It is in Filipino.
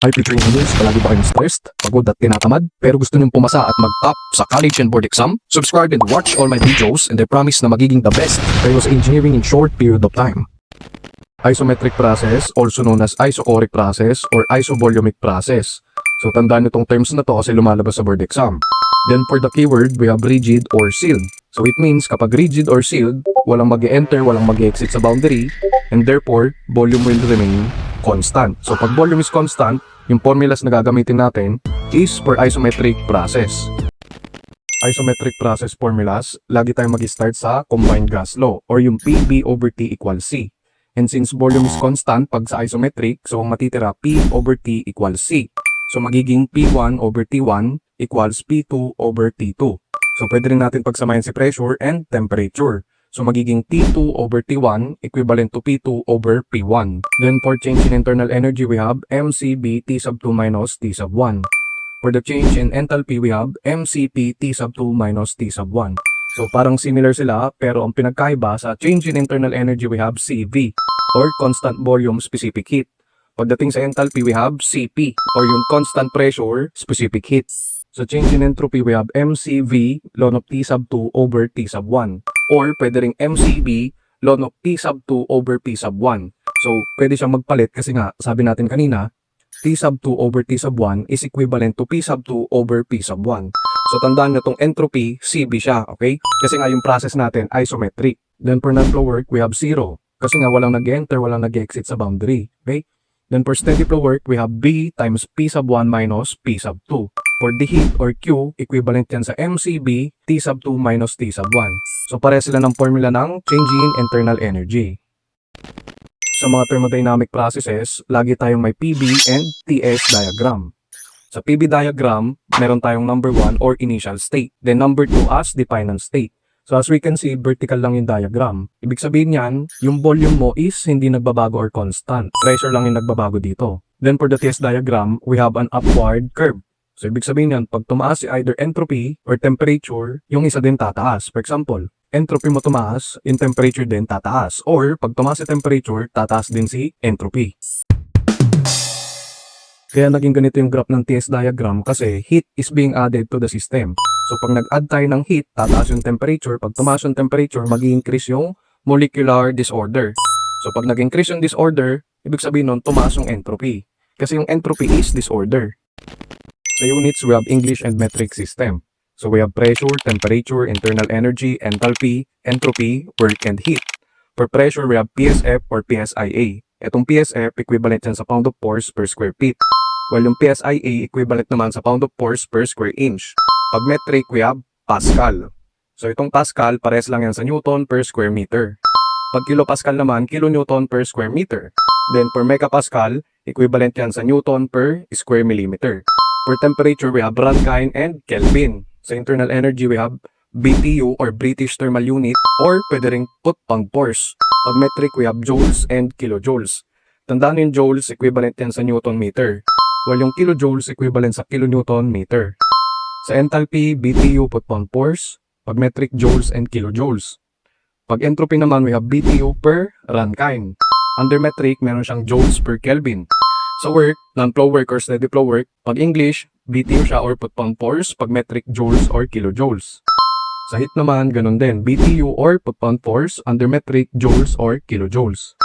Hi future engineers, palagi ba kayong stressed, pagod at tinatamad, pero gusto niyong pumasa at mag-top sa college and board exam? Subscribe and watch all my videos and I promise na magiging the best kayo sa engineering in short period of time. Isometric process, also known as Isochoric Process or Isovolumetric Process. So tandaan niyo tong terms na to kasi lumalabas sa board exam. Then for the keyword, we have rigid or sealed. So it means kapag rigid or sealed, walang mag-e-enter, walang mag-e-exit sa boundary, and therefore, volume will remain constant. So pag volume is constant, yung formulas na gagamitin natin is for isometric process. Isometric process formulas, lagi tayong mag-start sa combined gas law or yung PV over T equals C. And since volume is constant pag sa isometric, so matitira P over T equals C. So magiging P1 over T1 equals P2 over T2. So pwede rin natin pagsamahin si pressure and temperature. So magiging T2 over T1 equivalent to P2 over P1. Then for change in internal energy, we have mCv T sub 2 minus T sub 1. For the change in enthalpy, we have mCp T sub 2 minus T sub 1. So parang similar sila, pero ang pinagkaiba sa change in internal energy, we have Cv or constant volume specific heat. Pagdating sa enthalpy, we have Cp or yung constant pressure specific heat. So change in entropy, we have mCv ln of T sub 2 over T sub 1. Or pwede ring mCv ln of T sub 2 over T sub 1. So pwede siyang magpalit kasi nga sabi natin kanina, T sub 2 over T sub 1 is equivalent to P sub 2 over P sub 1. So tandaan nyo tong entropy, Cv siya, okay? Kasi nga yung process natin isometric. Then for non-flow work, we have 0. Kasi nga walang nag-enter, walang nag-exit sa boundary, okay? Then for steady flow work, we have B times P sub 1 minus P sub 2. For the heat or Q, equivalent yan sa mCb T sub 2 minus T sub 1. So pare sila ng formula ng change in internal energy. Sa mga thermodynamic processes, lagi tayong may PB and TS diagram. Sa PB diagram, meron tayong number 1 or initial state. Then number 2 as definite state. So as we can see, vertical lang yung diagram. Ibig sabihin yan, yung volume mo is hindi nagbabago or constant. Pressure lang yung nagbabago dito. Then for the TS diagram, we have an upward curve. So ibig sabihin yan, pag tumaas si either entropy or temperature, yung isa din tataas. For example, entropy mo tumaas, yung temperature din tataas. Or pag tumaas si temperature, tataas din si entropy. Kaya naging ganito yung graph ng TS diagram kasi heat is being added to the system. So pag nag-add tayo ng heat, tataas yung temperature. Pag tumaas yung temperature, mag-increase yung molecular disorder. So pag nag-increase yung disorder, ibig sabihin nun, tumaas yung entropy. Kasi yung entropy is disorder. Sa units, we have English and metric system. So we have pressure, temperature, internal energy, enthalpy, entropy, work, and heat. For pressure, we have PSF or PSIA. Itong PSF, equivalent yan sa pound of force per square feet. While yung PSIA, equivalent naman sa pound of force per square inch. Pag metric, we have Pascal. So itong Pascal, pares lang yan sa Newton per square meter. Pag kilopascal naman, kilonewton per square meter. Then for megapascal, equivalent yan sa Newton per square millimeter. For temperature, we have Rankine and Kelvin. Sa internal energy, we have BTU or British Thermal Unit or pwede ring foot-pound force. Pag metric, we have joules and kilojoules. Tandaan yung joules, equivalent yan sa Newton meter. While yung kilojoules, equivalent sa kilonewton meter. Sa enthalpy, BTU foot-pound force. Pag metric, joules and kilojoules. Pag entropy naman, we have BTU per Rankine. Under metric, meron siyang joules per Kelvin. Sa work, non-flow work or steady flow work, pag English, BTU siya or foot-pound force, pag metric, joules or kilojoules. Sa heat naman, ganun din, BTU or foot-pound force, under metric, joules or kilojoules.